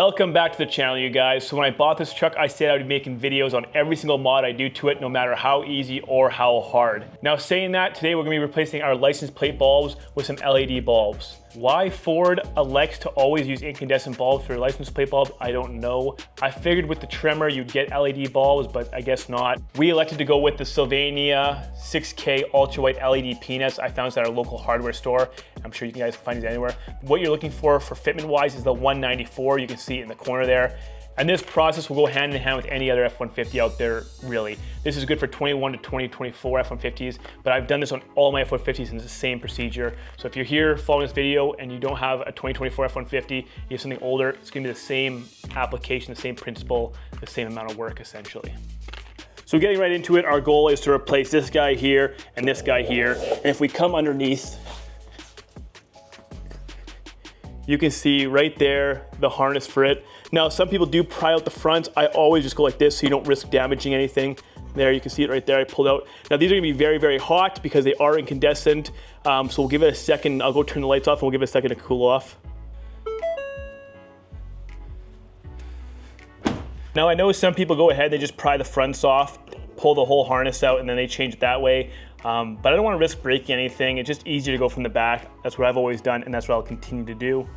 Welcome back to the channel, you guys. So when I bought this truck, I said I would be making videos on every single mod I do to it, no matter how easy or how hard. Now saying that, today we're gonna be replacing our license plate bulbs with some LED bulbs. Why Ford elects to always use incandescent bulbs for license plate bulbs, I don't know. I figured with the Tremor you'd get LED bulbs, but I guess not. We elected to go with the Sylvania 6K ultra white LED peanuts. I found this at our local hardware store. I'm sure you guys can find these anywhere. What you're looking for fitment wise is the 194. You can see it in the corner there. And this process will go hand in hand with any other F-150 out there, really. This is good for 21 to 2024 F-150s, but I've done this on all my F-150s and it's the same procedure. So if you're here following this video and you don't have a 2024 F-150, you have something older, it's gonna be the same application, the same principle, the same amount of work essentially. So getting right into it, our goal is to replace this guy here and this guy here. And if we come underneath, you can see right there the harness for it. Now, some people do pry out the front. I always just go like this so you don't risk damaging anything. There, you can see it right there, I pulled out. Now these are gonna be very, very hot because they are incandescent. So we'll give it a second. I'll go turn the lights off and we'll give it a second to cool off. Now I know some people go ahead, they just pry the fronts off, pull the whole harness out, and then they change it that way. But I don't wanna risk breaking anything. It's just easier to go from the back. That's what I've always done, and that's what I'll continue to do.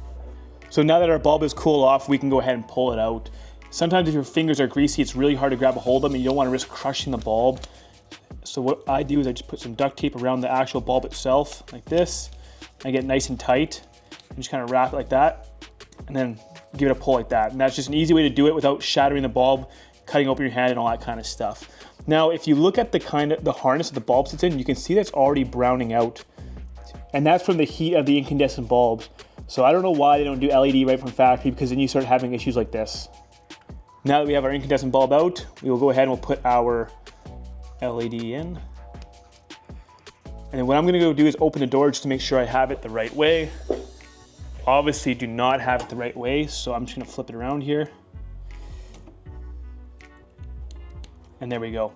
So now that our bulb is cooled off, we can go ahead and pull it out. Sometimes if your fingers are greasy, it's really hard to grab a hold of them and you don't want to risk crushing the bulb. So what I do is I just put some duct tape around the actual bulb itself, like this. I get nice and tight, and just kind of wrap it like that, and then give it a pull like that. And that's just an easy way to do it without shattering the bulb, cutting open your hand and all that kind of stuff. Now, if you look at the harness that the bulb sits in, you can see that's already browning out. And that's from the heat of the incandescent bulbs. So I don't know why they don't do LED right from factory, because then you start having issues like this. Now that we have our incandescent bulb out, we will go ahead and we'll put our LED in. And then what I'm gonna go do is open the door just to make sure I have it the right way. Obviously do not have it the right way, so I'm just gonna flip it around here. And there we go.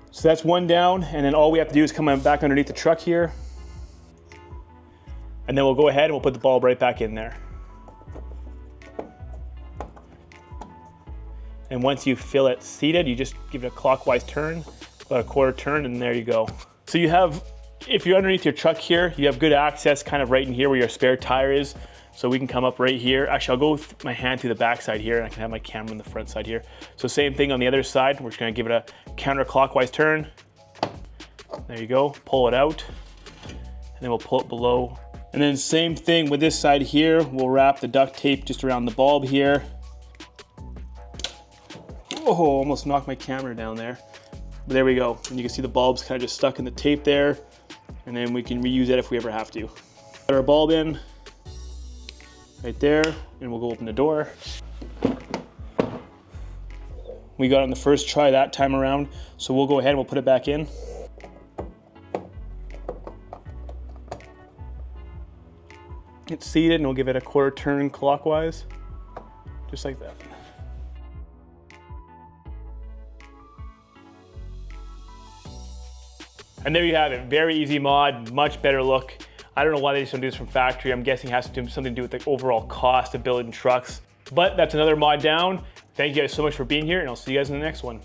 So that's one down, and then all we have to do is come back underneath the truck here. And then we'll go ahead and we'll put the bulb right back in there. And once you feel it seated, you just give it a clockwise turn, about a quarter turn, and there you go. So you have, if you're underneath your truck here, you have good access kind of right in here where your spare tire is. So we can come up right here. Actually, I'll go with my hand through the back side here, and I can have my camera on the front side here. So same thing on the other side. We're just gonna give it a counterclockwise turn. There you go, pull it out. And then we'll pull it below. And then same thing with this side here. We'll wrap the duct tape just around the bulb here. Oh, almost knocked my camera down there. But there we go. And you can see the bulb's kind of just stuck in the tape there. And then we can reuse it if we ever have to. Put our bulb in right there, and we'll go open the door. We got it on the first try that time around. So we'll go ahead and we'll put it back in. It's seated, and we'll give it a quarter turn clockwise, just like that. And there you have it, very easy mod, much better look. I don't know why they just don't do this from factory. I'm guessing it has to do something to do with the overall cost of building trucks. But that's another mod down. Thank you guys so much for being here, and I'll see you guys in the next one.